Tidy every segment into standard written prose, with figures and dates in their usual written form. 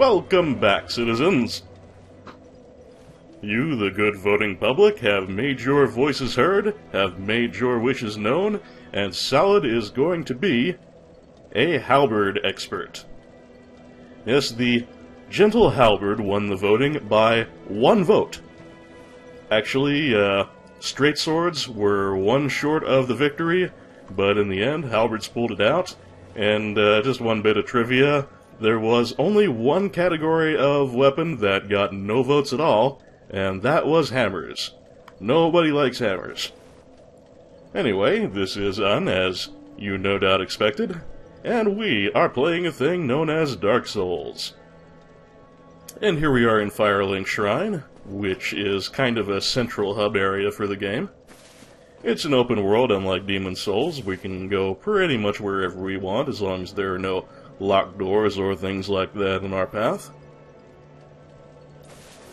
Welcome back, citizens! You, the good voting public, have made your voices heard, have made your wishes known, and Salad is going to be a halberd expert. Yes, the gentle halberd won the voting by 1 vote. Actually, straight swords were 1 short of the victory, but in the end, halberds pulled it out. And just one bit of trivia, there was only 1 category of weapon that got no votes at all, and that was hammers. Nobody likes hammers. Anyway, this is as you no doubt expected, and we are playing a thing known as Dark Souls. And here we are in Firelink Shrine, which is kind of a central hub area for the game. It's an open world, unlike Demon's Souls. We can go pretty much wherever we want, as long as there are no locked doors or things like that in our path.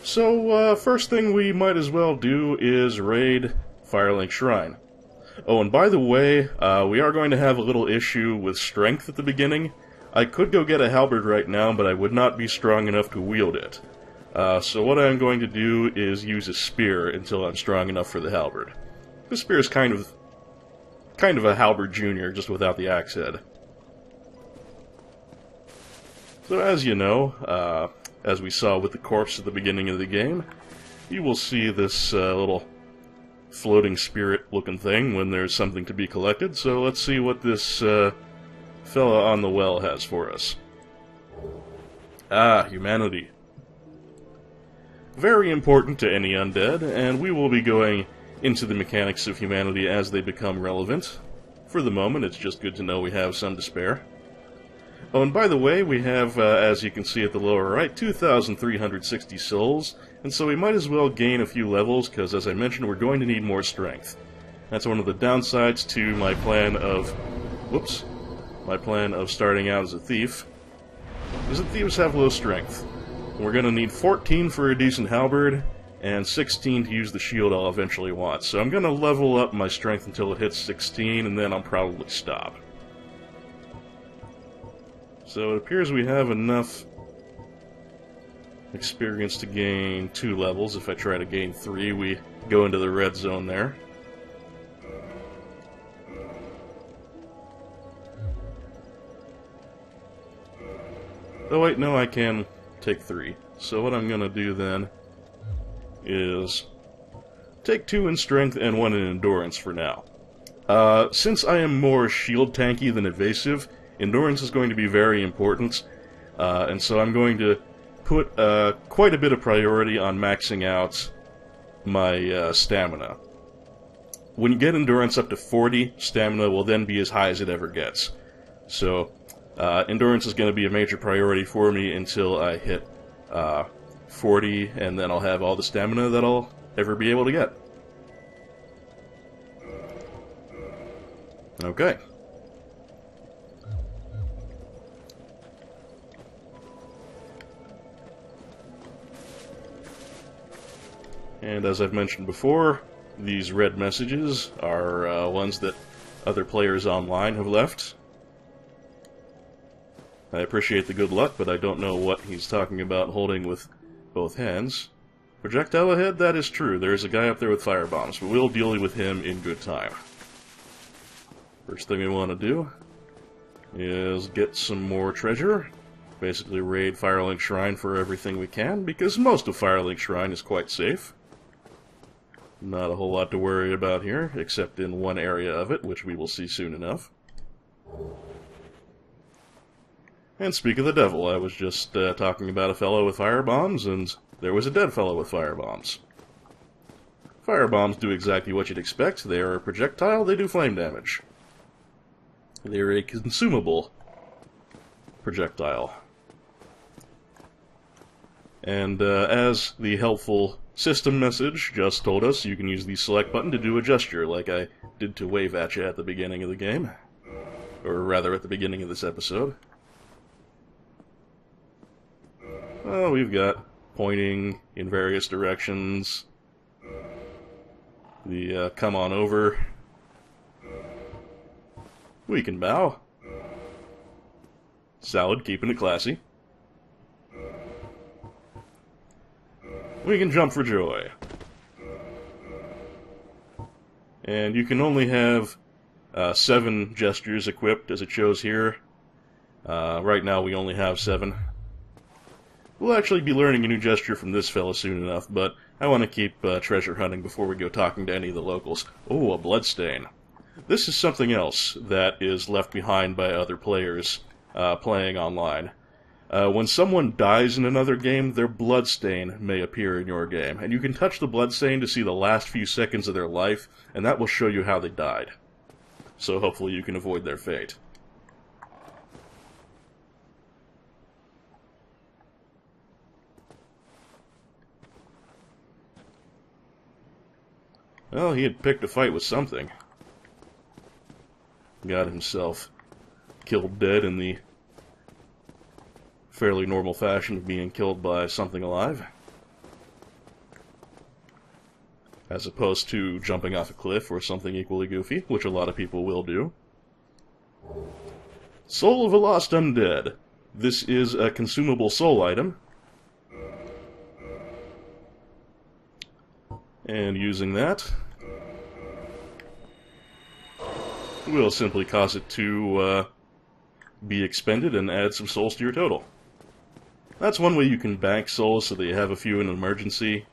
So, first thing we might as well do is raid Firelink Shrine. Oh, and by the way, we are going to have a little issue with strength at the beginning. I could go get a halberd right now, but I would not be strong enough to wield it. So what I'm going to do is use a spear until I'm strong enough for the halberd. The spear is kind of a halberd junior, just without the axe head. So as you know, as we saw with the corpse at the beginning of the game, you will see this little floating spirit-looking thing when there's something to be collected. So let's see what this fella on the well has for us. Ah, humanity. Very important to any undead, and we will be going into the mechanics of humanity as they become relevant. For the moment, it's just good to know we have some to spare. Oh, and by the way, we have, as you can see at the lower right, 2,360 souls, and so we might as well gain a few levels, because as I mentioned, we're going to need more strength. That's one of the downsides to my plan of... whoops. My plan of starting out as a thief, is that thieves have low strength. And we're going to need 14 for a decent halberd, and 16 to use the shield I'll eventually want. So I'm going to level up my strength until it hits 16, and then I'll probably stop. So it appears we have enough experience to gain 2 levels. If I try to gain 3, we go into the red zone there. Oh wait, no, I can take 3. So what I'm going to do then is take 2 in strength and 1 in endurance for now. Since I am more shield tanky than evasive, endurance is going to be very important, and so I'm going to put quite a bit of priority on maxing out my stamina. When you get endurance up to 40, stamina will then be as high as it ever gets. So, endurance is going to be a major priority for me until I hit 40, and then I'll have all the stamina that I'll ever be able to get. Okay. And as I've mentioned before, these red messages are ones that other players online have left. I appreciate the good luck, but I don't know what he's talking about holding with both hands. Projectile ahead, that is true. There's a guy up there with fire bombs, but we'll deal with him in good time. First thing we want to do is get some more treasure. Basically raid Firelink Shrine for everything we can, because most of Firelink Shrine is quite safe. Not a whole lot to worry about here, except in one area of it, which we will see soon enough. And speak of the devil, I was just talking about a fellow with firebombs, and there was a dead fellow with firebombs. Firebombs do exactly what you'd expect. They are a projectile, they do flame damage. They're a consumable projectile. And as the helpful system message just told us, you can use the select button to do a gesture, like I did to wave at you at the beginning of the game. Or rather, at the beginning of this episode. Oh, we've got pointing in various directions. The come on over. We can bow. Salad, keeping it classy. we can jump for joy. And you can only have 7 gestures equipped, as it shows here. Right now we only have 7. We'll actually be learning a new gesture from this fella soon enough, but I want to keep treasure hunting before we go talking to any of the locals. Oh, a bloodstain. This is something else that is left behind by other players playing online. When someone dies in another game, their bloodstain may appear in your game, and you can touch the bloodstain to see the last few seconds of their life, and that will show you how they died. So hopefully you can avoid their fate. Well, he had picked a fight with something. Got himself killed dead in the fairly normal fashion of being killed by something alive. As opposed to jumping off a cliff or something equally goofy, which a lot of people will do. Soul of a Lost Undead. This is a consumable soul item. And using that, will simply cause it to be expended and add some souls to your total. That's one way you can bank souls so that you have a few in an emergency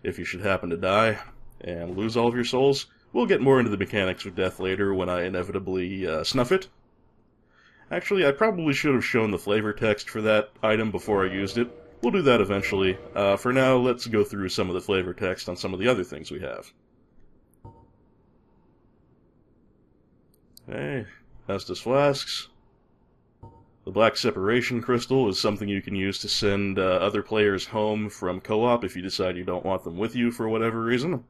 if you should happen to die and lose all of your souls. We'll get more into the mechanics of death later when I inevitably snuff it. Actually, I probably should have shown the flavor text for that item before I used it. We'll do that eventually. For now, let's go through some of the flavor text on some of the other things we have. Okay, Estus Flasks. The Black Separation Crystal is something you can use to send other players home from co-op if you decide you don't want them with you for whatever reason.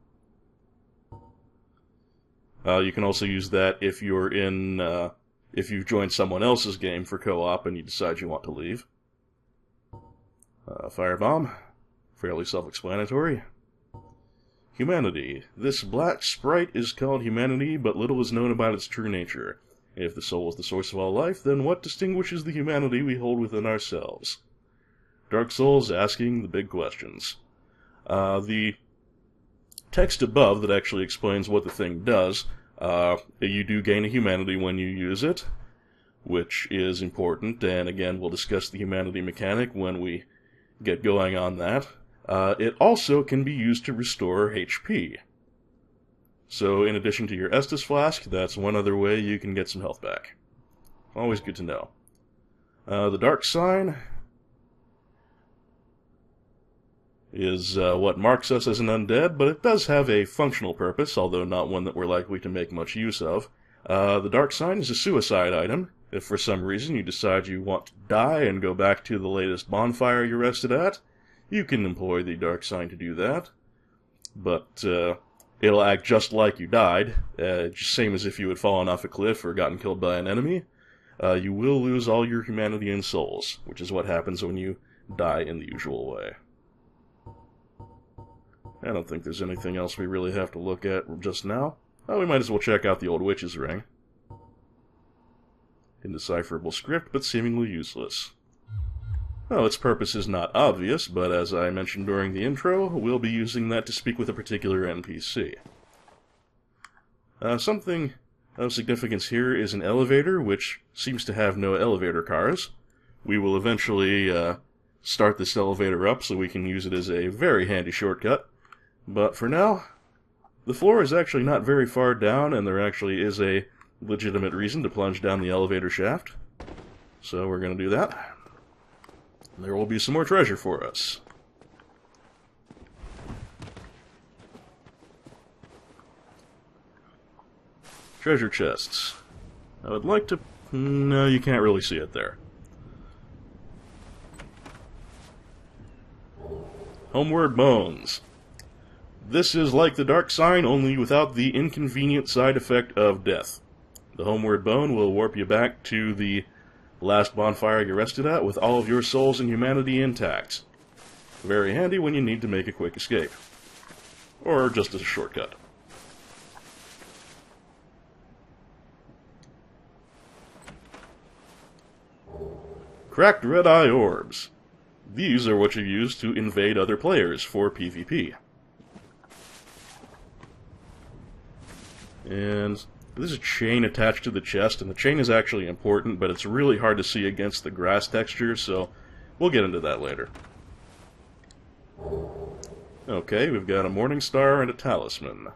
You can also use that if you're in, if you've joined someone else's game for co-op and you decide you want to leave. Firebomb, fairly self-explanatory. Humanity. This black sprite is called humanity, but little is known about its true nature. If the soul is the source of all life, then what distinguishes the humanity we hold within ourselves? Dark Souls asking the big questions. The text above that actually explains what the thing does, you do gain a humanity when you use it, which is important, and again, we'll discuss the humanity mechanic when we get going on that. It also can be used to restore HP. So, in addition to your Estus Flask, that's one other way you can get some health back. Always good to know. The Dark Sign is what marks us as an undead, but it does have a functional purpose, although not one that we're likely to make much use of. The Dark Sign is a suicide item. If for some reason you decide you want to die and go back to the latest bonfire you rested at, you can employ the Dark Sign to do that. But, it'll act just like you died, same as if you had fallen off a cliff or gotten killed by an enemy. You will lose all your humanity and souls, which is what happens when you die in the usual way. I don't think there's anything else we really have to look at just now. Oh, we might as well check out the old witch's ring. Indecipherable script, but seemingly useless. Well, its purpose is not obvious, but as I mentioned during the intro, we'll be using that to speak with a particular NPC. Something of significance here is an elevator, which seems to have no elevator cars. We will eventually start this elevator up so we can use it as a very handy shortcut. But for now, the floor is actually not very far down, and there actually is a legitimate reason to plunge down the elevator shaft. So we're going to do that. There will be some more treasure for us. Treasure chests. I would like to... No, you can't really see it there. Homeward Bones. This is like the Dark Sign, only without the inconvenient side effect of death. The Homeward Bone will warp you back to the last bonfire you rested at with all of your souls and humanity intact. Very handy when you need to make a quick escape. Or just as a shortcut. Cracked red-eye orbs. These are what you use to invade other players for PvP. And there's a chain attached to the chest, and the chain is actually important, but it's really hard to see against the grass texture, so we'll get into that later. Okay, we've got a Morning Star and a Talisman.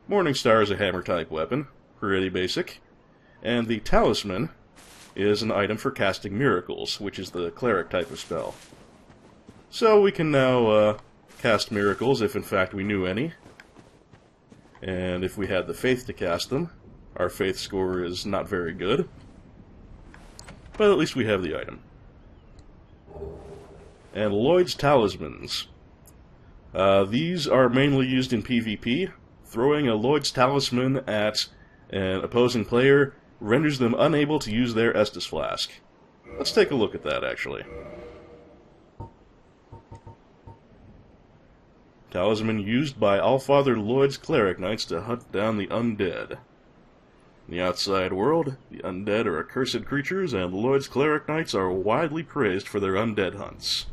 Morning Star is a hammer-type weapon, pretty basic, and the Talisman is an item for casting miracles, which is the cleric type of spell. So we can now cast miracles if in fact we knew any, and if we had the faith to cast them. Our faith score is not very good, but at least we have the item. And Lloyd's Talismans. These are mainly used in PvP. Throwing a Lloyd's Talisman at an opposing player renders them unable to use their Estus Flask. Let's take a look at that, actually. Talisman used by Allfather Lloyd's Cleric Knights to hunt down the undead. In the outside world, the undead are accursed creatures, and Lloyd's Cleric Knights are widely praised for their undead hunts.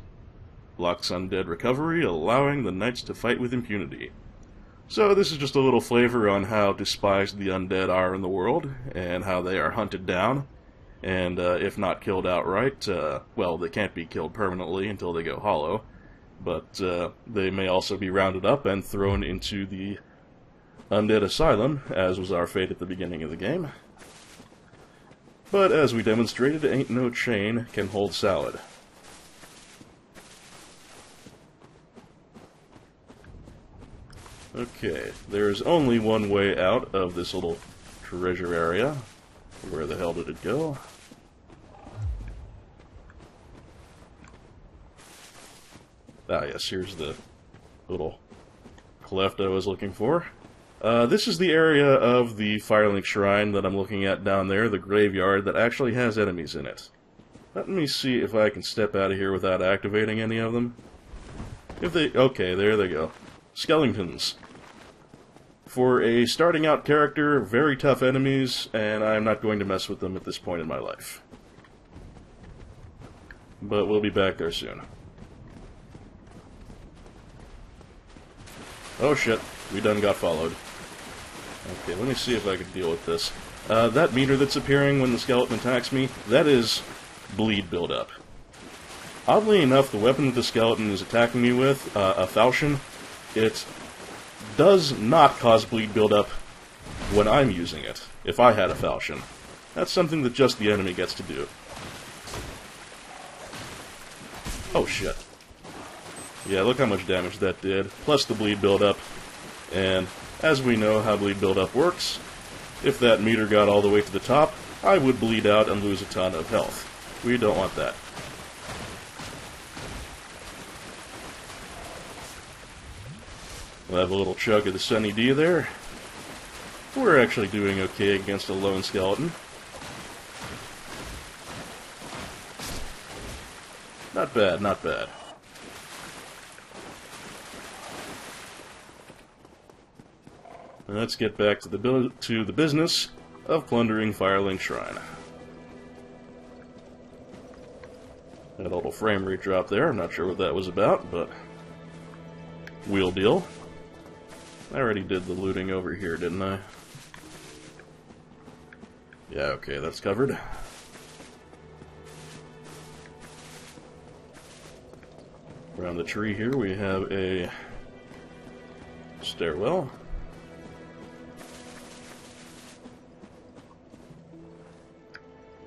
Blocks undead recovery, allowing the knights to fight with impunity. So this is just a little flavor on how despised the undead are in the world, and how they are hunted down, and if not killed outright, well, they can't be killed permanently until they go hollow, but they may also be rounded up and thrown into the Undead Asylum, as was our fate at the beginning of the game. But as we demonstrated, ain't no chain can hold Salad. Okay, there's only one way out of this little treasure area. Where the hell did it go? Ah yes, here's the little cleft I was looking for. This is the area of the Firelink Shrine that I'm looking at down there, the graveyard, that actually has enemies in it. Let me see if I can step out of here without activating any of them. Okay, there they go. Skeletons. For a starting out character, very tough enemies, and I'm not going to mess with them at this point in my life. But we'll be back there soon. Oh shit, we done got followed. Okay, let me see if I can deal with this. That meter that's appearing when the skeleton attacks me, that is bleed buildup. Oddly enough, the weapon that the skeleton is attacking me with, a falchion, it does not cause bleed buildup when I'm using it, if I had a falchion. That's something that just the enemy gets to do. Oh shit. Yeah, look how much damage that did, plus the bleed buildup. And as we know how bleed buildup works, if that meter got all the way to the top, I would bleed out and lose a ton of health. We don't want that. We'll have a little chug of the Sunny D there. We're actually doing okay against a lone skeleton. Not bad, not bad. Let's get back to the business of plundering Firelink Shrine. That little frame rate drop there, I'm not sure what that was about, but wheel deal. I already did the looting over here, didn't I? Yeah, okay, that's covered. Around the tree here we have a stairwell.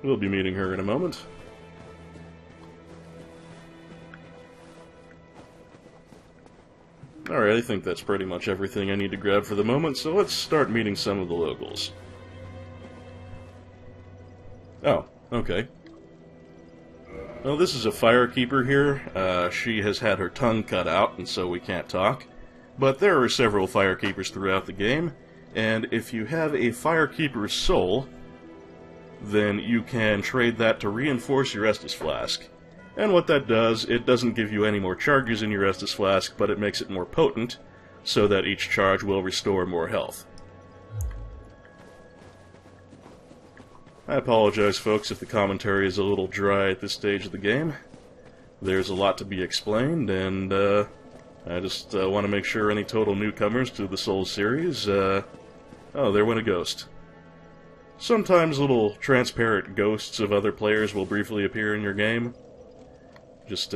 We'll be meeting her in a moment. Alright, I think that's pretty much everything I need to grab for the moment, so let's start meeting some of the locals. Oh, okay. Well, this is a firekeeper here. She has had her tongue cut out, and so we can't talk. But there are several firekeepers throughout the game, and if you have a firekeeper's soul, then you can trade that to reinforce your Estus Flask. And what that does, it doesn't give you any more charges in your Estus Flask, but it makes it more potent, so that each charge will restore more health. I apologize, folks, if the commentary is a little dry at this stage of the game. there's a lot to be explained, and I just want to make sure any total newcomers to the Souls series, oh, there went a ghost. Sometimes little transparent ghosts of other players will briefly appear in your game. Just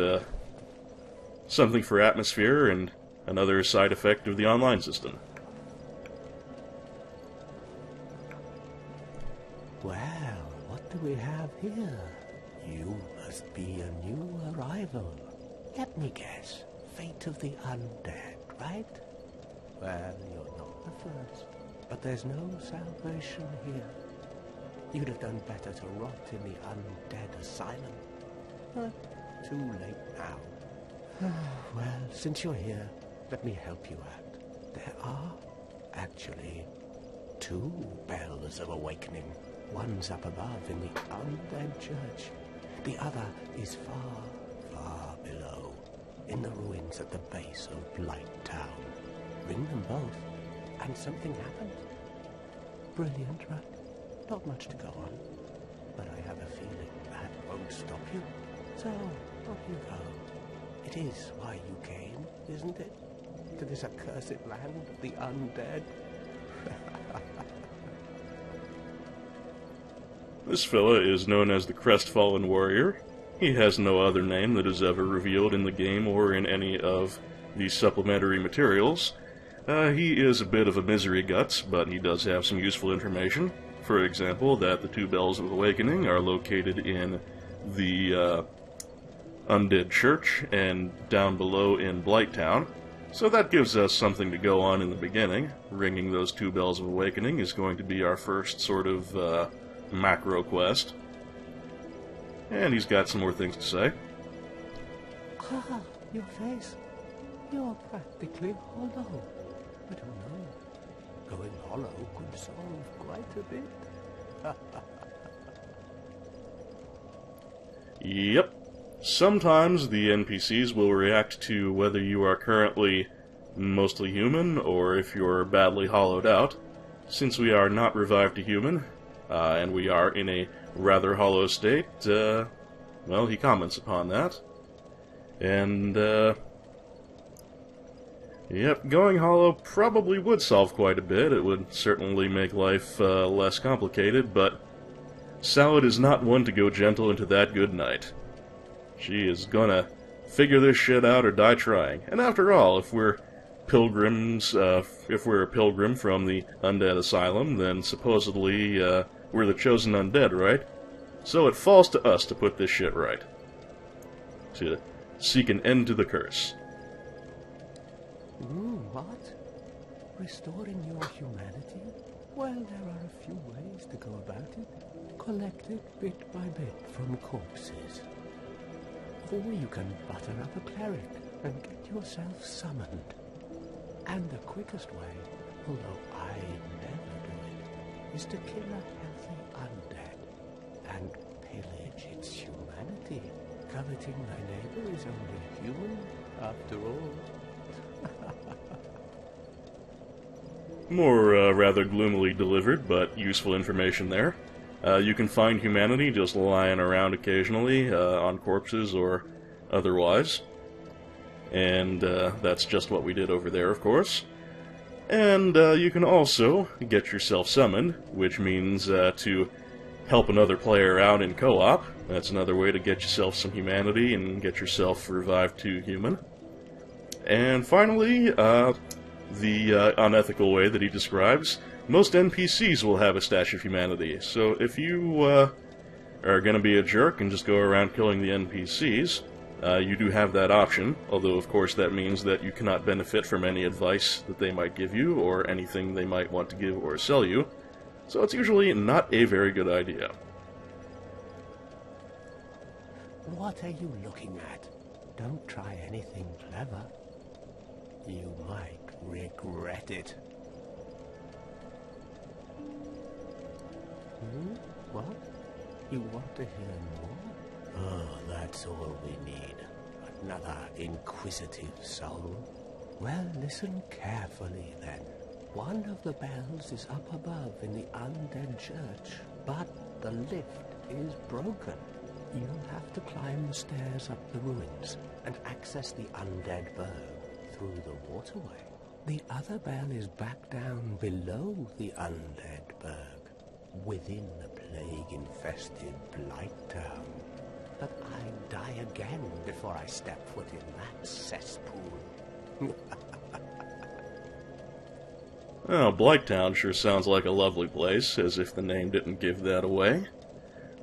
something for atmosphere and another side effect of the online system. Well, what do we have here? You must be a new arrival. Let me guess. Fate of the undead, right? Well, you're not the first. But there's no salvation here. You'd have done better to rot in the undead asylum. But too late now. Well, since you're here, let me help you out. There are, actually, 2 bells of awakening. One's up above in the Undead Church. The other is far, far below, in the ruins at the base of Blight Town. Ring them both, and something happens. Brilliant, right? Not much to go on, but I have a feeling that won't stop you. So, off you go. It is why you came, isn't it? To this accursed land of the undead? This fella is known as the Crestfallen Warrior. He has no other name that is ever revealed in the game or in any of the supplementary materials. He is a bit of a misery guts, but he does have some useful information. For example, that the 2 Bells of Awakening are located in the Undead Church and down below in Blight Town. So that gives us something to go on in the beginning. Ringing those 2 Bells of Awakening is going to be our first sort of macro quest. And he's got some more things to say. Ah, your face. You're practically hollow. But who knows? Going hollow could solve quite a bit. Yep. Sometimes the NPCs will react to whether you are currently mostly human or if you're badly hollowed out. Since we are not revived to human, and we are in a rather hollow state, well, he comments upon that. And, yep, going hollow probably would solve quite a bit. It would certainly make life less complicated, but Salad is not one to go gentle into that good night. She is gonna figure this shit out or die trying. And after all, if we're pilgrims, if we're a pilgrim from the Undead Asylum, then supposedly we're the chosen undead, right? So it falls to us to put this shit right. To seek an end to the curse. What? Restoring your humanity? Well, there are a few ways to go about it. Collect it bit by bit from corpses. Or you can butter up a cleric and get yourself summoned. And the quickest way, although I never do it, is to kill a healthy undead and pillage its humanity. Coveting thy neighbor is only human, after all. More rather gloomily delivered, but useful information there. You can find humanity just lying around occasionally, on corpses or otherwise. And that's just what we did over there, of course. And you can also get yourself summoned, which means to help another player out in co-op. That's another way to get yourself some humanity and get yourself revived to human. And finally, the unethical way that he describes, most NPCs will have a stash of humanity. So if you are going to be a jerk and just go around killing the NPCs, you do have that option, although of course that means that you cannot benefit from any advice that they might give you or anything they might want to give or sell you. So it's usually not a very good idea. What are you looking at? Don't try anything clever. You might regret it. What? You want to hear more? Oh, that's all we need. Another inquisitive soul. Well, listen carefully then. One of the bells is up above in the Undead Church, but the lift is broken. You'll have to climb the stairs up the ruins and access the Undead Burg through the waterway. The other bell is back down below the Undead Burg, within the plague-infested Blight Town. But I'd die again before I step foot in that cesspool. Well, Blighttown sure sounds like a lovely place, as if the name didn't give that away.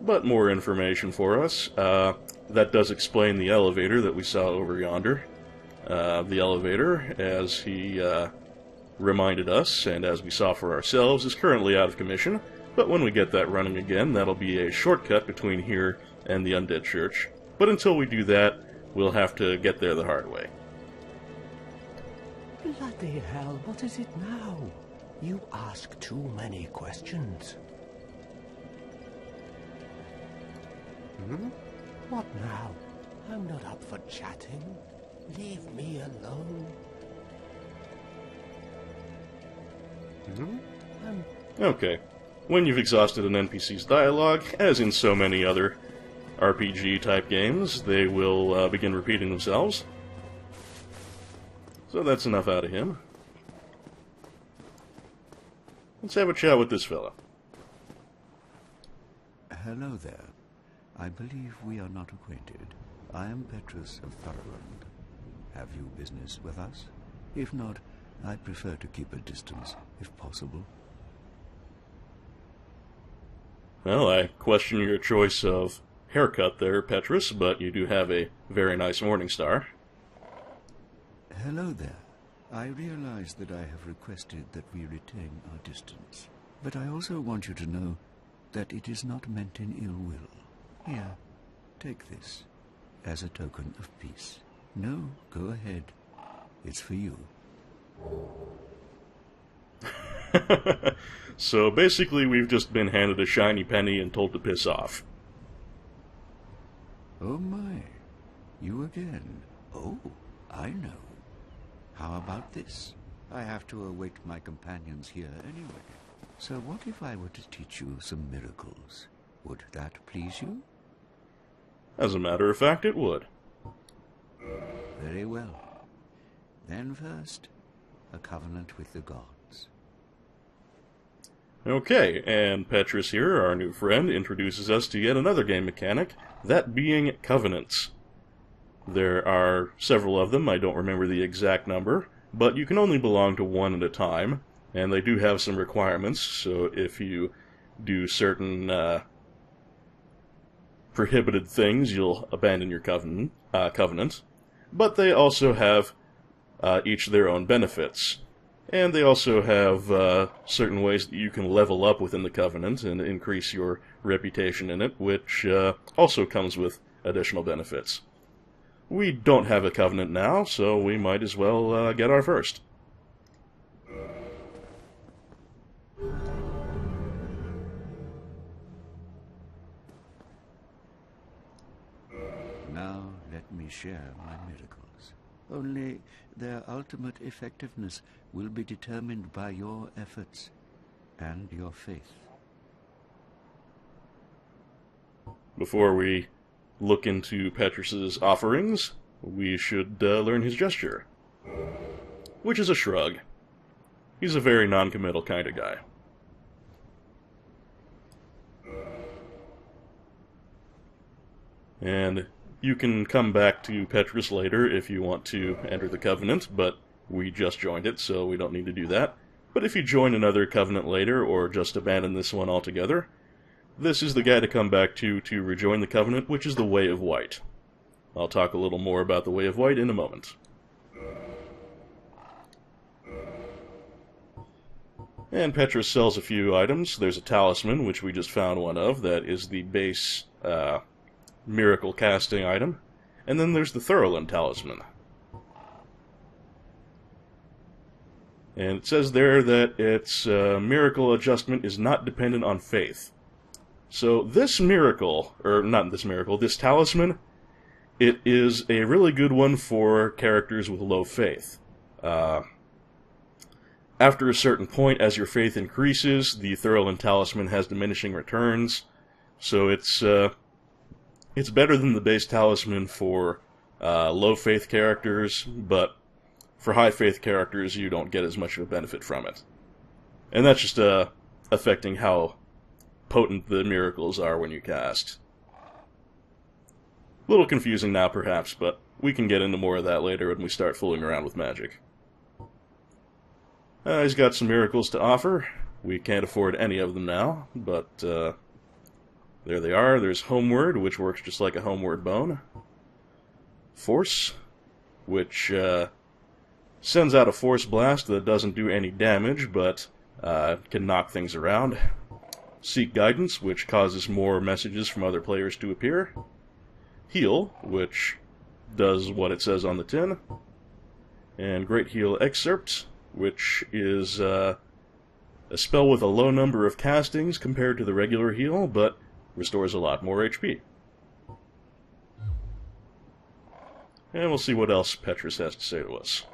But more information for us. That does explain the elevator that we saw over yonder. The elevator, as he reminded us, and as we saw for ourselves, is currently out of commission, but when we get that running again, that'll be a shortcut between here and the Undead Church. But until we do that, we'll have to get there the hard way. Bloody hell, what is it now? You ask too many questions. What now? I'm not up for chatting. Leave me alone. Okay. When you've exhausted an NPC's dialogue, as in so many other RPG-type games, they will begin repeating themselves. So that's enough out of him. Let's have a chat with this fella. Hello there. I believe we are not acquainted. I am Petrus of Firelink. Have you business with us? If not, I prefer to keep a distance, if possible. Well, I question your choice of haircut there, Petrus, but you do have a very nice morning star. Hello there. I realize that I have requested that we retain our distance, but I also want you to know that it is not meant in ill will. Here, take this, as a token of peace. No, go ahead. It's for you. So basically we've just been handed a shiny penny and told to piss off. Oh my, you again. Oh, I know. How about this? I have to await my companions here anyway. So what if I were to teach you some miracles? Would that please you? As a matter of fact, it would. Very well. Then first, a covenant with the gods. Okay, and Petrus here, our new friend, introduces us to yet another game mechanic, that being covenants. There are several of them, I don't remember the exact number, but you can only belong to one at a time, and they do have some requirements, so if you do certain prohibited things, you'll abandon your covenant. But they also have each their own benefits. And they also have certain ways that you can level up within the covenant and increase your reputation in it, which also comes with additional benefits. We don't have a covenant now, so we might as well get our first. Now let me share my miracles. Only their ultimate effectiveness will be determined by your efforts and your faith. Before we look into Petrus's offerings, we should learn his gesture, which is a shrug. He's a very non-committal kind of guy. And you can come back to Petrus later if you want to enter the Covenant, but we just joined it, so we don't need to do that. But if you join another Covenant later, or just abandon this one altogether, this is the guy to come back to rejoin the Covenant, which is the Way of White. I'll talk a little more about the Way of White in a moment. And Petrus sells a few items. There's a talisman, which we just found one of, that is the base miracle casting item. And then there's the Firelink talisman. And it says there that its miracle adjustment is not dependent on faith. So this miracle, or not this miracle, this talisman, it is a really good one for characters with low faith. After a certain point, as your faith increases, the Firelink talisman has diminishing returns, so it's It's better than the base talisman for low faith characters, but for high faith characters you don't get as much of a benefit from it. And that's just affecting how potent the miracles are when you cast. A little confusing now perhaps, but we can get into more of that later when we start fooling around with magic. He's got some miracles to offer. We can't afford any of them now, but there they are. There's Homeward, which works just like a Homeward Bone. Force, which sends out a Force Blast that doesn't do any damage, but can knock things around. Seek Guidance, which causes more messages from other players to appear. Heal, which does what it says on the tin. And Great Heal Excerpt, which is a spell with a low number of castings compared to the regular heal, but restores a lot more HP. And we'll see what else Petrus has to say to us.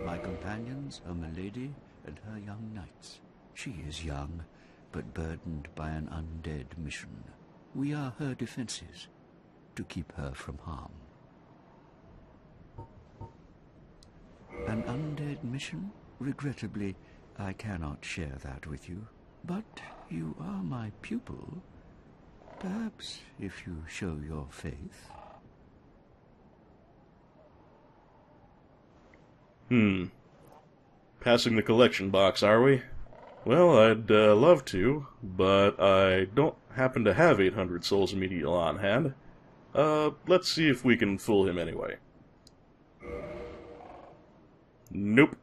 My companions are Milady and her young knights. She is young, but burdened by an undead mission. We are her defenses, to keep her from harm. An undead mission? Regrettably, I cannot share that with you. But you are my pupil. Perhaps if you show your faith. Passing the collection box, are we? Well, I'd love to, but I don't happen to have 800 souls immediately on hand. Let's see if we can fool him anyway. Nope.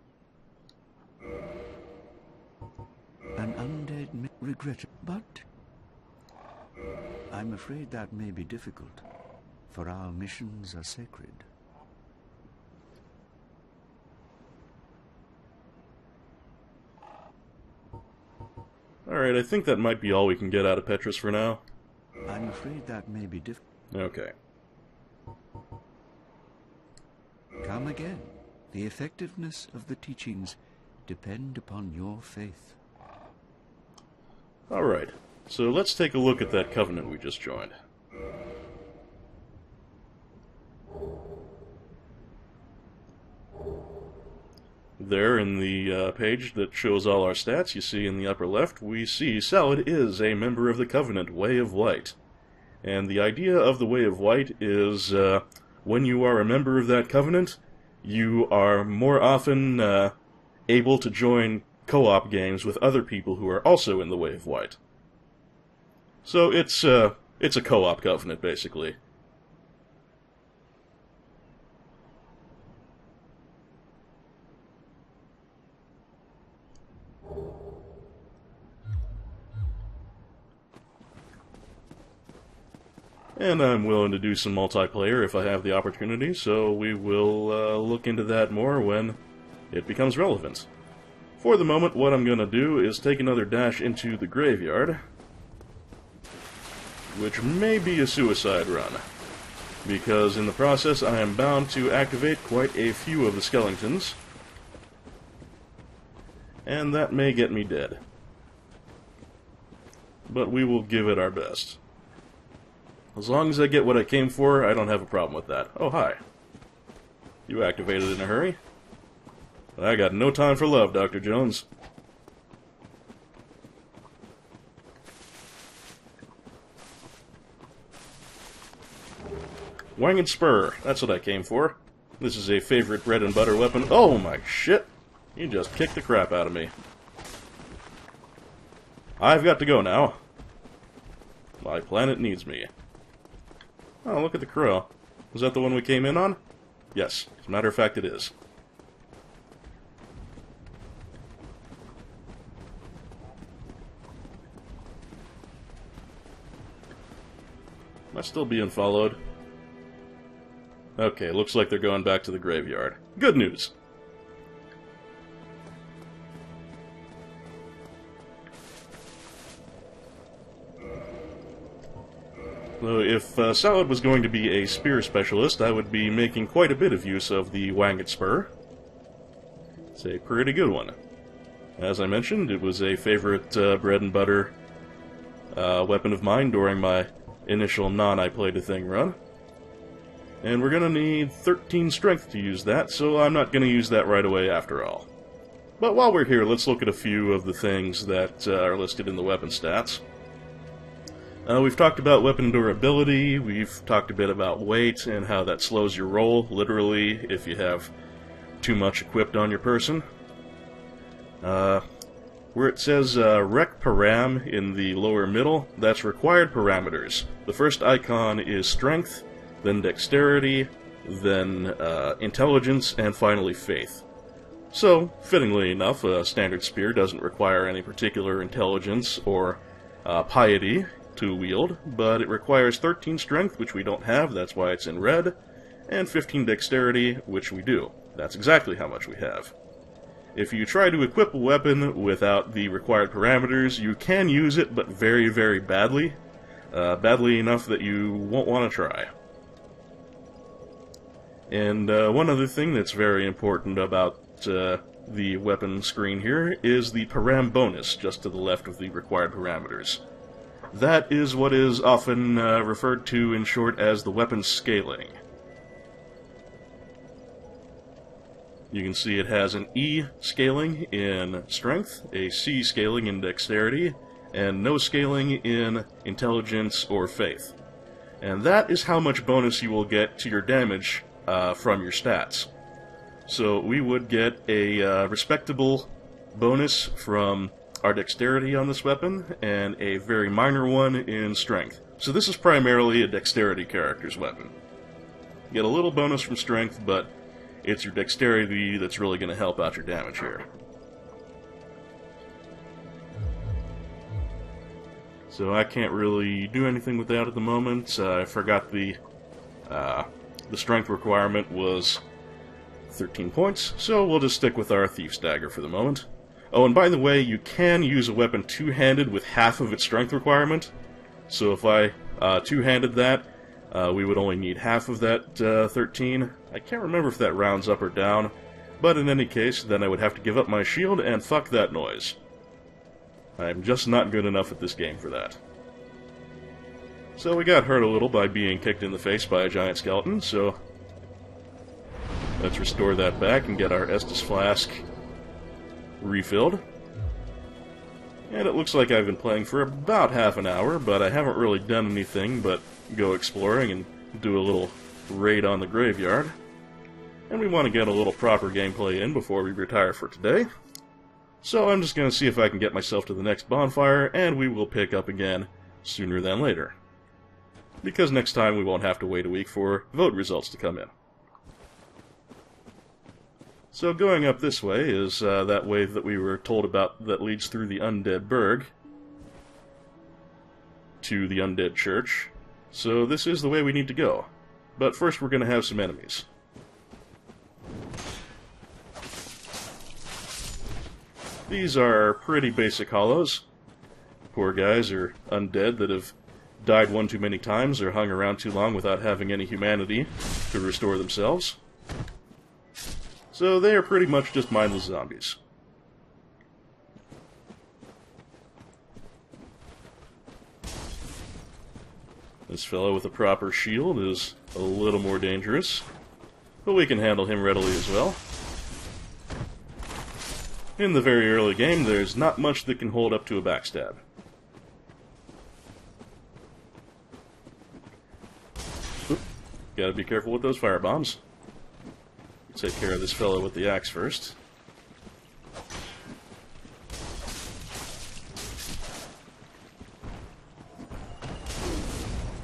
An undead regret, but I'm afraid that may be difficult, for our missions are sacred. Alright, I think that might be all we can get out of Petrus for now. I'm afraid that may be difficult. Okay. Come again. The effectiveness of the teachings depend upon your faith. Alright, so let's take a look at that covenant we just joined. There in the page that shows all our stats, you see in the upper left, we see Salad is a member of the Covenant Way of Light. And the idea of the Way of Light is when you are a member of that covenant, you are more often able to join co-op games with other people who are also in the Way of Light. So it's a co-op covenant, basically. And I'm willing to do some multiplayer if I have the opportunity, so we will look into that more when it becomes relevant. For the moment, what I'm going to do is take another dash into the graveyard, which may be a suicide run, because in the process I am bound to activate quite a few of the skeletons, and that may get me dead. But we will give it our best. As long as I get what I came for, I don't have a problem with that. Oh, hi. You activated in a hurry. I got no time for love, Dr. Jones. Wanged Spur. That's what I came for. This is a favorite bread and butter weapon. Oh my shit! You just kicked the crap out of me. I've got to go now. My planet needs me. Oh, look at the crow. Was that the one we came in on? Yes, as a matter of fact it is. Am I still being followed? Okay, looks like they're going back to the graveyard. Good news! So if Salad was going to be a spear specialist, I would be making quite a bit of use of the Wanged Spur. It's a pretty good one. As I mentioned, it was a favorite bread and butter weapon of mine during my initial non-I Played a Thing run. And we're going to need 13 strength to use that, so I'm not going to use that right away after all. But while we're here, let's look at a few of the things that are listed in the weapon stats. We've talked about weapon durability, we've talked a bit about weight and how that slows your roll, literally, if you have too much equipped on your person. Where it says Rec Param in the lower middle, that's required parameters. The first icon is strength, then dexterity, then intelligence, and finally faith. So, fittingly enough, a standard spear doesn't require any particular intelligence or piety to wield, but it requires 13 strength, which we don't have, that's why it's in red, and 15 dexterity, which we do. That's exactly how much we have. If you try to equip a weapon without the required parameters, you can use it, but very, very badly. Badly enough that you won't want to try. And one other thing that's very important about the weapon screen here is the param bonus, just to the left of the required parameters. That is what is often referred to in short as the weapon scaling. You can see it has an E scaling in strength, a C scaling in dexterity, and no scaling in intelligence or faith. And that is how much bonus you will get to your damage from your stats. So we would get a respectable bonus from our dexterity on this weapon, and a very minor one in strength. So this is primarily a dexterity character's weapon. You get a little bonus from strength, but it's your dexterity that's really going to help out your damage here. So I can't really do anything with that at the moment. I forgot the strength requirement was 13 points, so we'll just stick with our Thief's Dagger for the moment. Oh, and by the way, you can use a weapon two-handed with half of its strength requirement. So if I two-handed that, we would only need half of that 13. I can't remember if that rounds up or down, but in any case, then I would have to give up my shield, and fuck that noise. I'm just not good enough at this game for that. So we got hurt a little by being kicked in the face by a giant skeleton, so let's restore that back and get our Estus Flask refilled. And it looks like I've been playing for about half an hour, but I haven't really done anything but go exploring and do a little raid on the graveyard. And we want to get a little proper gameplay in before we retire for today. So I'm just going to see if I can get myself to the next bonfire, and we will pick up again sooner than later. Because next time we won't have to wait a week for vote results to come in. So going up this way is that way that we were told about that leads through the Undead Burg to the Undead Church. So this is the way we need to go. But first we're going to have some enemies. These are pretty basic hollows. Poor guys are undead that have died one too many times or hung around too long without having any humanity to restore themselves. So they are pretty much just mindless zombies. This fellow with a proper shield is a little more dangerous, but we can handle him readily as well. In the very early game, there's not much that can hold up to a backstab. Oop, gotta be careful with those firebombs. Take care of this fellow with the axe first.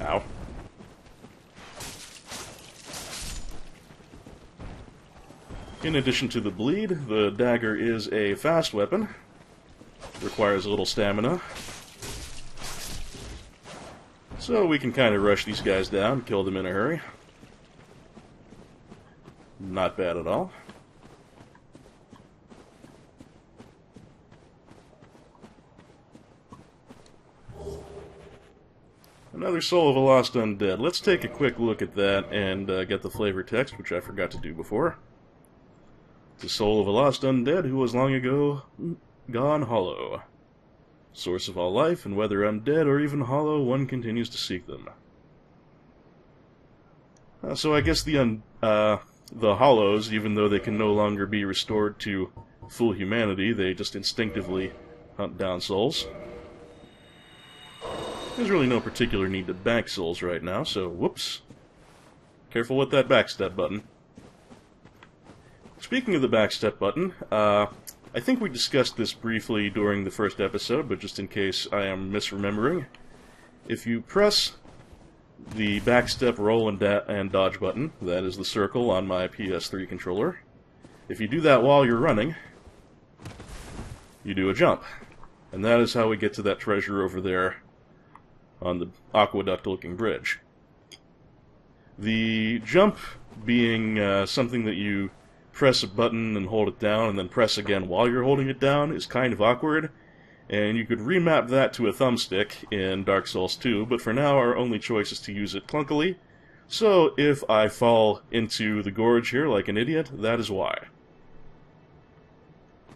Ow. In addition to the bleed, the dagger is a fast weapon. Requires a little stamina. So we can kind of rush these guys down, kill them in a hurry. Not bad at all. Another Soul of a Lost Undead. Let's take a quick look at that and get the flavor text, which I forgot to do before. It's a soul of a lost undead who was long ago gone hollow. source of all life, and whether undead or even hollow, one continues to seek them. So I guess the hollows, even though they can no longer be restored to full humanity, they just instinctively hunt down souls. There's really no particular need to bank souls right now, so whoops. Careful with that backstep button. Speaking of the backstep button, I think we discussed this briefly during the first episode, but just in case I am misremembering, if you press the backstep roll and dodge button, that is the circle on my PS3 controller, if you do that while you're running, you do a jump. And that is how we get to that treasure over there on the aqueduct-looking bridge. The jump being something that you press a button and hold it down and then press again while you're holding it down is kind of awkward, and you could remap that to a thumbstick in Dark Souls 2, but for now our only choice is to use it clunkily, so if I fall into the gorge here like an idiot, that is why.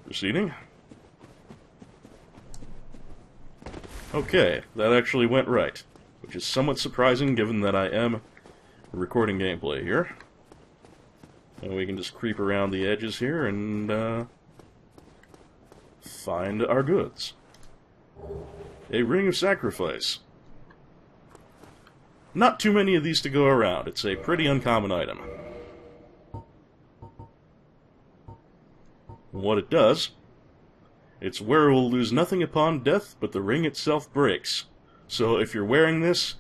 Proceeding. Okay, that actually went right, which is somewhat surprising given that I am recording gameplay here. And we can just creep around the edges here and find our goods. A ring of sacrifice. Not too many of these to go around. It's a pretty uncommon item. And what it does, its wearer will lose nothing upon death, but the ring itself breaks. So if you're wearing this,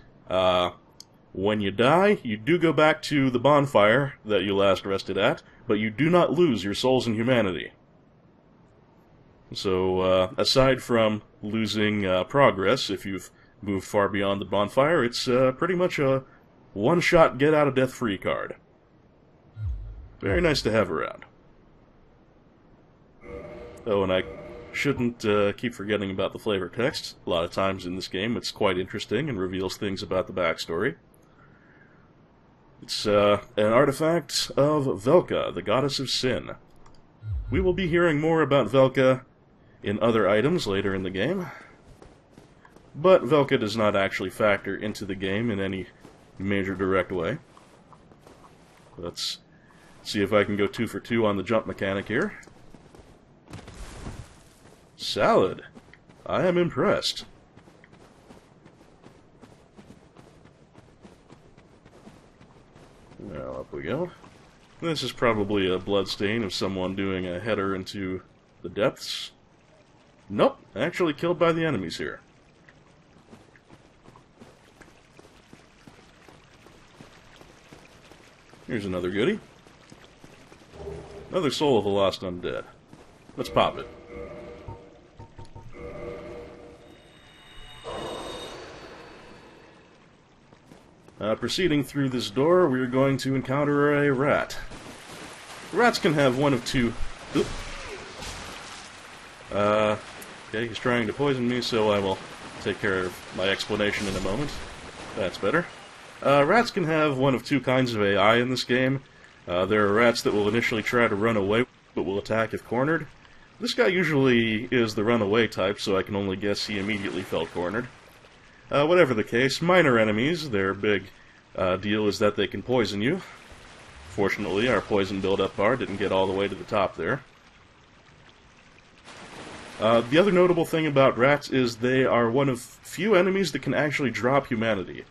when you die, you do go back to the bonfire that you last rested at, but you do not lose your souls in humanity. So, aside from losing progress, if you've moved far beyond the bonfire, it's pretty much a one-shot get-out-of-death-free card. Very nice to have around. Oh, and I shouldn't keep forgetting about the flavor text. A lot of times in this game it's quite interesting and reveals things about the backstory. It's an artifact of Velka, the goddess of sin. We will be hearing more about Velka in other items later in the game, but Velka does not actually factor into the game in any major direct way. Let's see if I can go 2 for 2 on the jump mechanic here. Salad. I am impressed. Now, up we go. This is probably a bloodstain of someone doing a header into the depths. Nope, actually killed by the enemies here. Here's another goodie. Another soul of a lost undead. Let's pop it. Proceeding through this door, we're going to encounter a rat. Rats can have one of two... Oop. Okay, he's trying to poison me, so I will take care of my explanation in a moment. That's better. Rats can have one of two kinds of AI in this game. There are rats that will initially try to run away, but will attack if cornered. This guy usually is the runaway type, so I can only guess he immediately felt cornered. Whatever the case, minor enemies, their big deal is that they can poison you. Fortunately, our poison build-up bar didn't get all the way to the top there. The other notable thing about rats is they are one of few enemies that can actually drop humanity.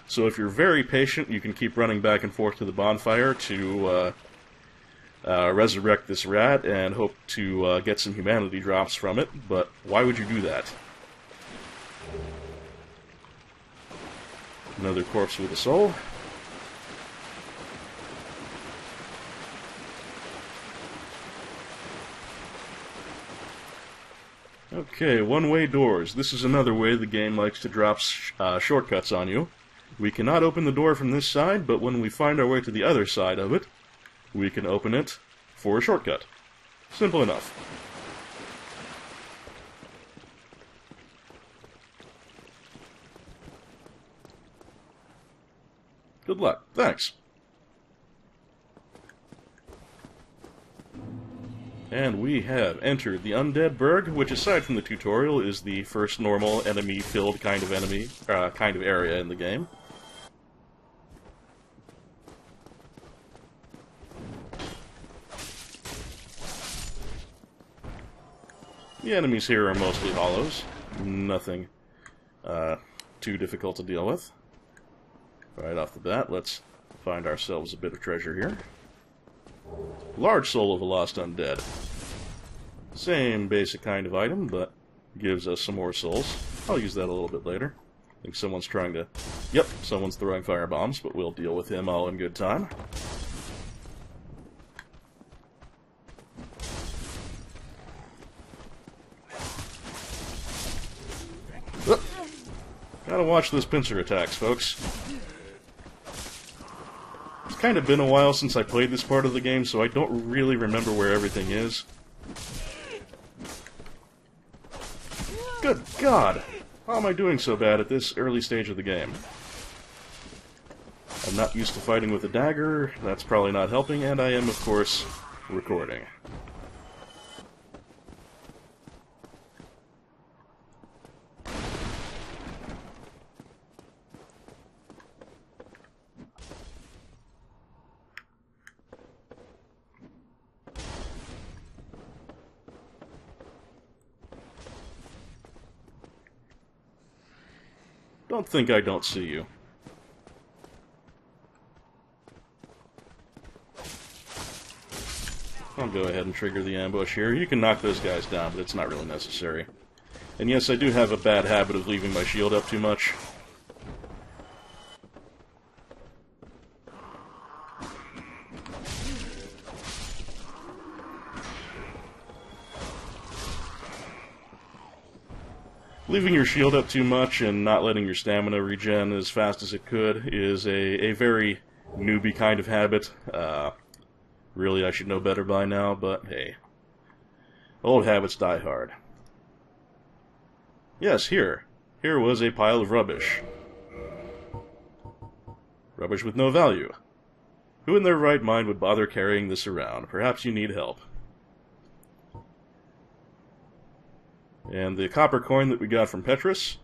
So if you're very patient, you can keep running back and forth to the bonfire to resurrect this rat and hope to get some humanity drops from it, but why would you do that? Another corpse with a soul. Okay, one-way doors. This is another way the game likes to drop shortcuts on you. We cannot open the door from this side, but when we find our way to the other side of it, we can open it for a shortcut. Simple enough. Good luck. Thanks. And we have entered the Undead Burg, which aside from the tutorial is the first normal enemy-filled kind of area in the game. The enemies here are mostly hollows. Nothing too difficult to deal with. Right off the bat, let's find ourselves a bit of treasure here. Large soul of a lost undead. Same basic kind of item, but gives us some more souls. I'll use that a little bit later. I think someone's trying to... Yep, someone's throwing firebombs, but we'll deal with him all in good time. Gotta watch those pincer attacks, folks. It's kind of been a while since I played this part of the game, so I don't really remember where everything is. Good God! How am I doing so bad at this early stage of the game? I'm not used to fighting with a dagger, that's probably not helping, and I am, of course, recording. Don't think I don't see you. I'll go ahead and trigger the ambush here. You can knock those guys down, but it's not really necessary. And yes, I do have a bad habit of leaving my shield up too much. Leaving your shield up too much and not letting your stamina regen as fast as it could is a very newbie kind of habit. Really, I should know better by now, but hey. Old habits die hard. Yes, here. Here was a pile of rubbish. Rubbish with no value. Who in their right mind would bother carrying this around? Perhaps you need help. And the copper coin that we got from Petrus.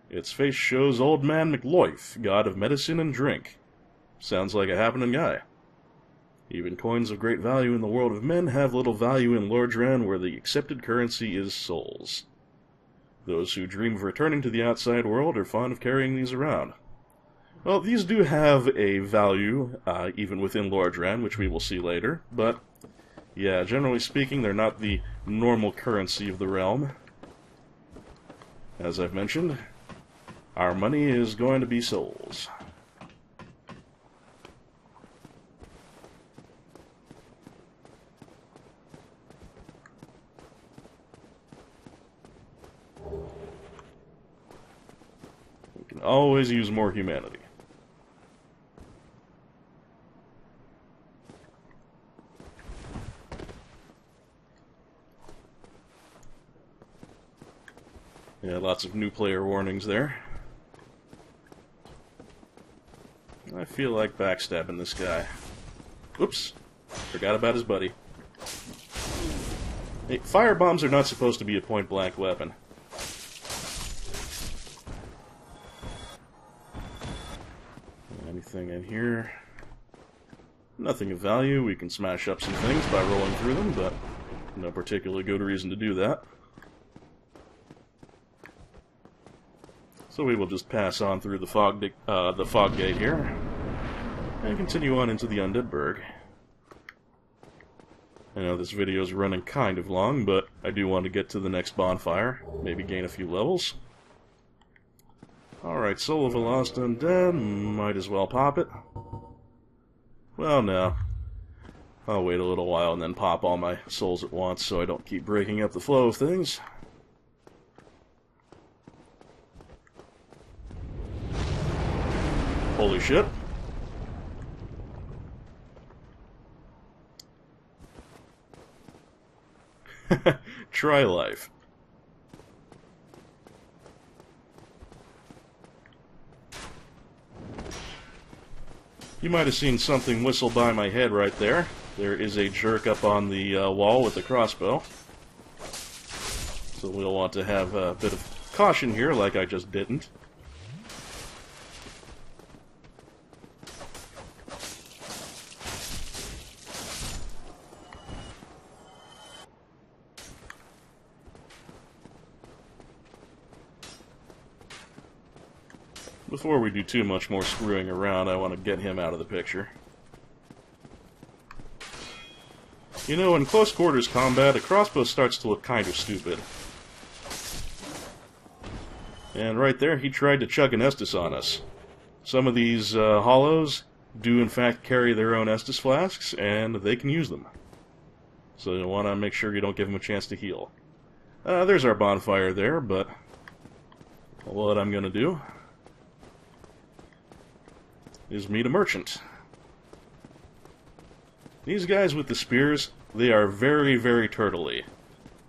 Its face shows Old Man McLoyth, god of medicine and drink. Sounds like a happening guy. Even coins of great value in the world of men have little value in Lordran, where the accepted currency is souls. Those who dream of returning to the outside world are fond of carrying these around. Well, these do have a value, even within Lordran, which we will see later, but yeah, generally speaking, they're not the normal currency of the realm. As I've mentioned, our money is going to be souls. We can always use more humanity. Yeah, lots of new player warnings there. I feel like backstabbing this guy. Oops. Forgot about his buddy. Hey, firebombs are not supposed to be a point-blank weapon. Anything in here? Nothing of value. We can smash up some things by rolling through them, but no particularly good reason to do that. So we will just pass on through the fog gate here, and continue on into the Undead Burg. I know this video is running kind of long, but I do want to get to the next bonfire, maybe gain a few levels. Alright, Soul of a Lost Undead, might as well pop it. Well, no. I'll wait a little while and then pop all my souls at once so I don't keep breaking up the flow of things. Holy shit. Try life. You might have seen something whistle by my head right there. There is a jerk up on the wall with the crossbow. So we'll want to have a bit of caution here, like I just didn't. Before we do too much more screwing around, I want to get him out of the picture. You know, in close quarters combat, a crossbow starts to look kind of stupid. And right there, he tried to chug an Estus on us. Some of these hollows do in fact carry their own Estus flasks, and they can use them. So you want to make sure you don't give them a chance to heal. There's our bonfire there, but what I'm going to do is meet a merchant. These guys with the spears, they are very, very turtley.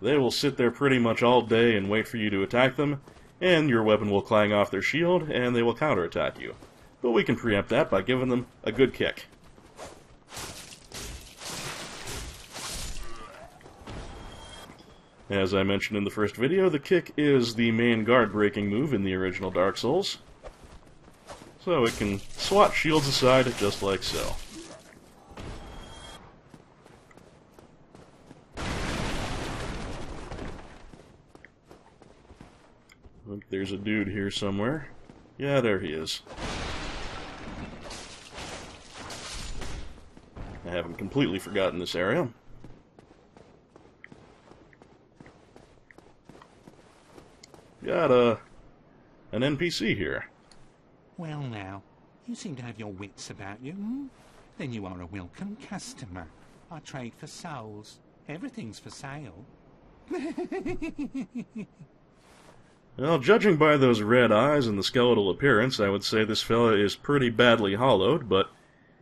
They will sit there pretty much all day and wait for you to attack them, and your weapon will clang off their shield, and they will counterattack you. But we can preempt that by giving them a good kick. As I mentioned in the first video, the kick is the main guard-breaking move in the original Dark Souls. So it can swat shields aside just like so. Look, there's a dude here somewhere. Yeah, there he is. I haven't completely forgotten this area. Got an NPC here. Well now, you seem to have your wits about you, hmm? Then you are a welcome customer. I trade for souls. Everything's for sale. Well, judging by those red eyes and the skeletal appearance, I would say this fella is pretty badly hollowed, but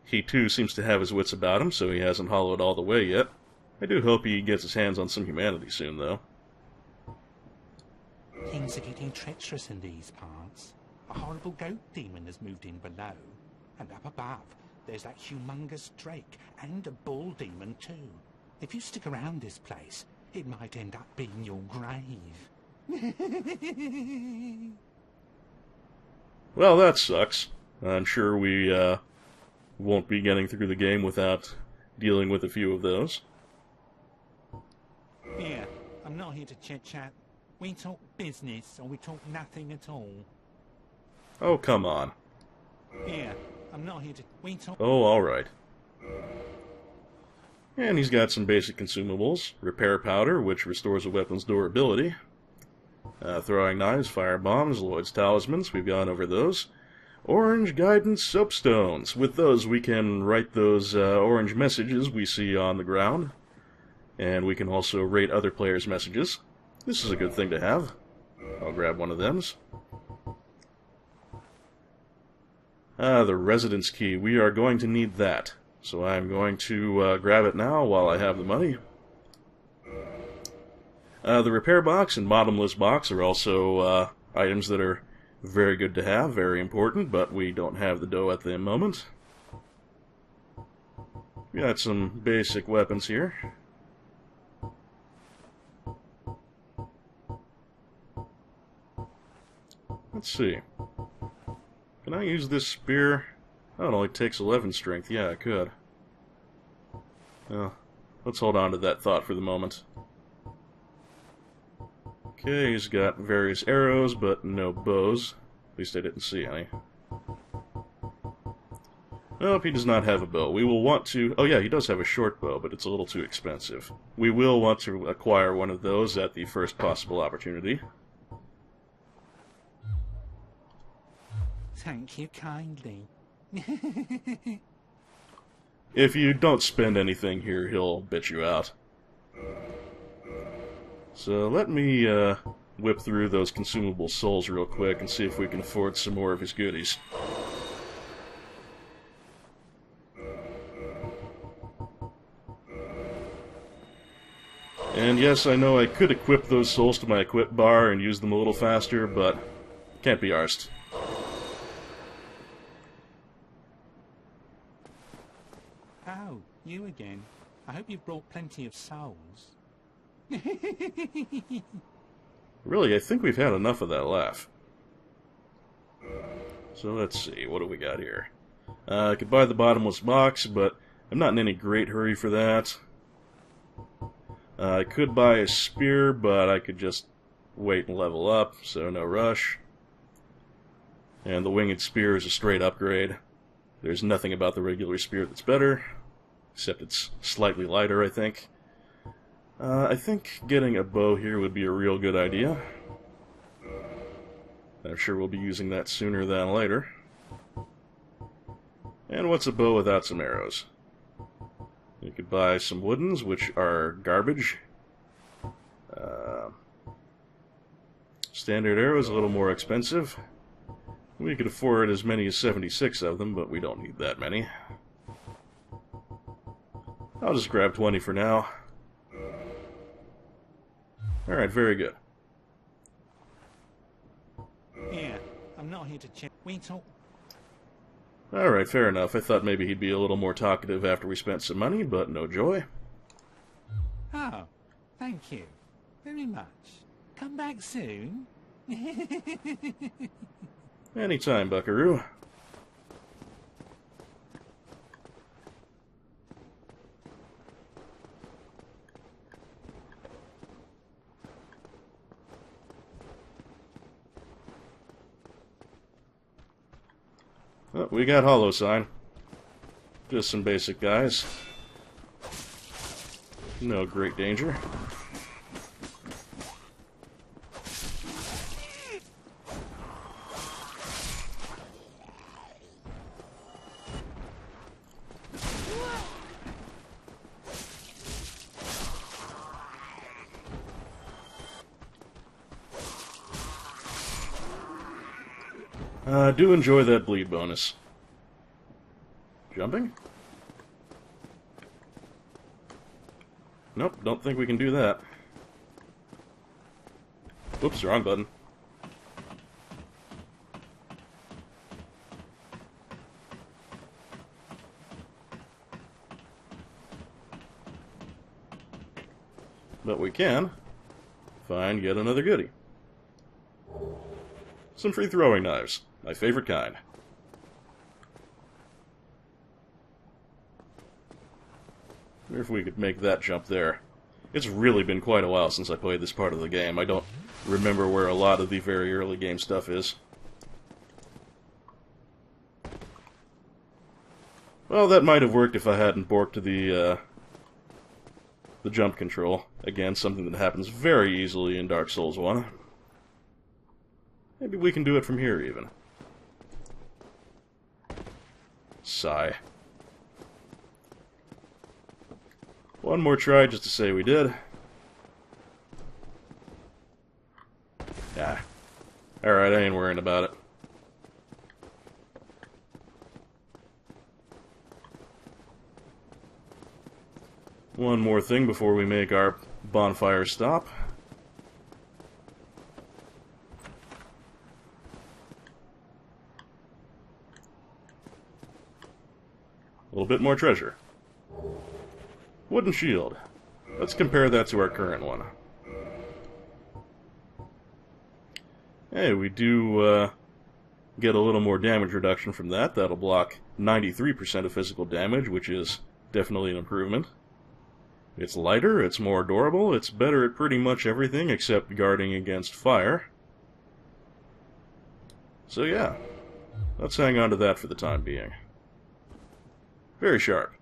he too seems to have his wits about him, so he hasn't hollowed all the way yet. I do hope he gets his hands on some humanity soon, though. Things are getting treacherous in these parts. A horrible goat demon has moved in below. And up above, there's that humongous drake, and a bull demon too. If you stick around this place, it might end up being your grave. Well, that sucks. I'm sure we won't be getting through the game without dealing with a few of those. Yeah, I'm not here to chit-chat. We talk business, or we talk nothing at all. Oh, come on. Yeah, I'm not here to... We talk... Oh, alright. And he's got some basic consumables. Repair powder, which restores a weapon's durability. Throwing knives, fire bombs, Lloyd's talismans, we've gone over those. Orange guidance soapstones. With those we can write those orange messages we see on the ground. And we can also rate other players' messages. This is a good thing to have. I'll grab one of them. The residence key. We are going to need that. So I'm going to grab it now while I have the money. The repair box and bottomless box are also items that are very good to have, very important, but we don't have the dough at the moment. We got some basic weapons here. Let's see. Can I use this spear? Oh, it only takes 11 strength. Yeah, I could. Well, let's hold on to that thought for the moment. Okay, he's got various arrows, but no bows. At least I didn't see any. Nope, he does not have a bow. We will want to... Oh yeah, he does have a short bow, but it's a little too expensive. We will want to acquire one of those at the first possible opportunity. Thank you kindly. If you don't spend anything here, he'll bitch you out. So let me whip through those consumable souls real quick and see if we can afford some more of his goodies. And yes, I know I could equip those souls to my equip bar and use them a little faster, but can't be arsed. Oh, you again. I hope you've brought plenty of souls. Really, I think we've had enough of that laugh. So let's see, what do we got here? I could buy the bottomless box, but I'm not in any great hurry for that. I could buy a spear, but I could just wait and level up, so no rush. And the winged spear is a straight upgrade. There's nothing about the regular spear that's better, except it's slightly lighter, I think. I think getting a bow here would be a real good idea. I'm sure we'll be using that sooner than later. And what's a bow without some arrows? You could buy some woodens, which are garbage. Standard arrows, a little more expensive. We could afford as many as 76 of them, but we don't need that many. I'll just grab 20 for now. Alright, very good. Yeah, I'm not here to check. We talk. Alright, fair enough. I thought maybe he'd be a little more talkative after we spent some money, but no joy. Oh, thank you very much. Come back soon. Anytime, buckaroo. Oh, we got hollow sign. Just some basic guys. No great danger. I do enjoy that bleed bonus. Jumping? Nope, don't think we can do that. Oops, wrong button. But we can find yet another goodie. Some free throwing knives. My favorite kind. Wonder if we could make that jump there. It's really been quite a while since I played this part of the game. I don't remember where a lot of the very early game stuff is. Well, that might have worked if I hadn't borked the jump control. Again, something that happens very easily in Dark Souls 1. Maybe we can do it from here, even. Sigh. One more try just to say we did. Ah. Alright, I ain't worrying about it. One more thing before we make our bonfire stop. A little bit more treasure. Wooden shield. Let's compare that to our current one. Hey, we do get a little more damage reduction from that. That'll block 93% of physical damage, which is definitely an improvement. It's lighter, it's more durable, it's better at pretty much everything except guarding against fire. So yeah, let's hang on to that for the time being. Very sharp.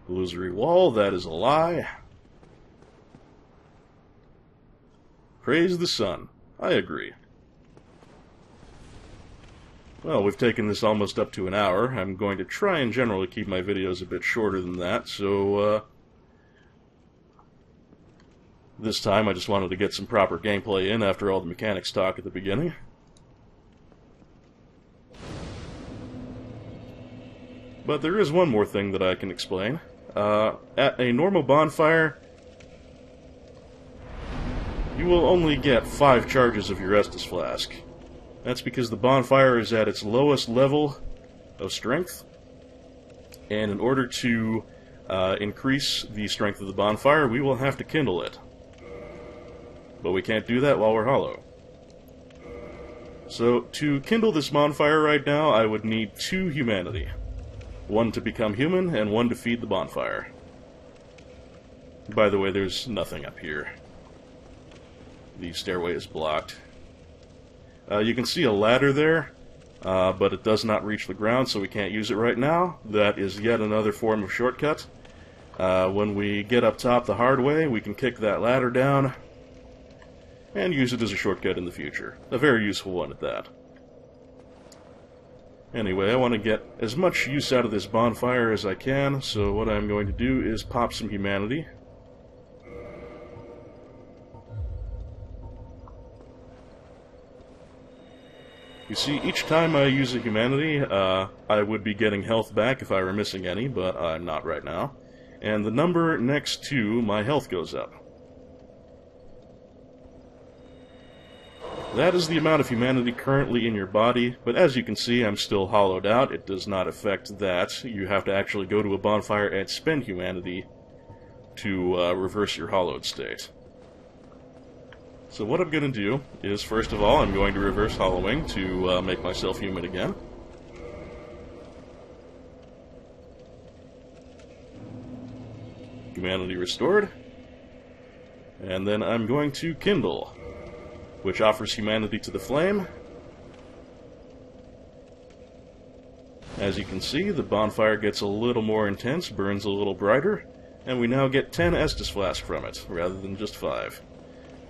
Illusory wall, that is a lie. Praise the sun. I agree. Well, we've taken this almost up to an hour. I'm going to try and generally keep my videos a bit shorter than that, so this time I just wanted to get some proper gameplay in after all the mechanics talk at the beginning. But there is one more thing that I can explain. At a normal bonfire, you will only get 5 charges of your Estus Flask. That's because the bonfire is at its lowest level of strength, and in order to increase the strength of the bonfire, we will have to kindle it. But we can't do that while we're hollow. So, to kindle this bonfire right now, I would need 2 humanity. 1 to become human, and 1 to feed the bonfire. By the way, there's nothing up here. The stairway is blocked. You can see a ladder there, but it does not reach the ground, so we can't use it right now. That is yet another form of shortcut. When we get up top the hard way, we can kick that ladder down and use it as a shortcut in the future. A very useful one at that. Anyway, I want to get as much use out of this bonfire as I can, so what I'm going to do is pop some humanity. You see, each time I use a humanity, I would be getting health back if I were missing any, but I'm not right now. And the number next to my health goes up. That is the amount of humanity currently in your body, but as you can see, I'm still hollowed out. It does not affect that. You have to actually go to a bonfire and spend humanity to reverse your hollowed state. So what I'm going to do is, first of all, I'm going to reverse hollowing to make myself human again. Humanity restored. And then I'm going to kindle, which offers humanity to the flame. As you can see, the bonfire gets a little more intense, burns a little brighter, and we now get 10 Estus Flask from it, rather than just 5.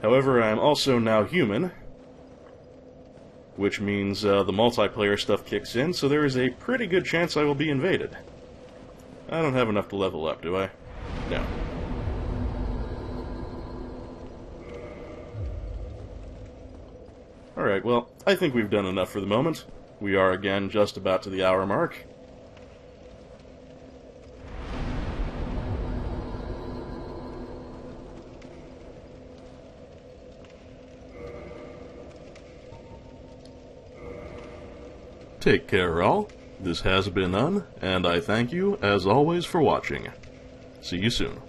However, I am also now human, which means the multiplayer stuff kicks in, so there is a pretty good chance I will be invaded. I don't have enough to level up, do I? No. Alright, well, I think we've done enough for the moment. We are again just about to the hour mark. Take care, all. This has been Un, and I thank you, as always, for watching. See you soon.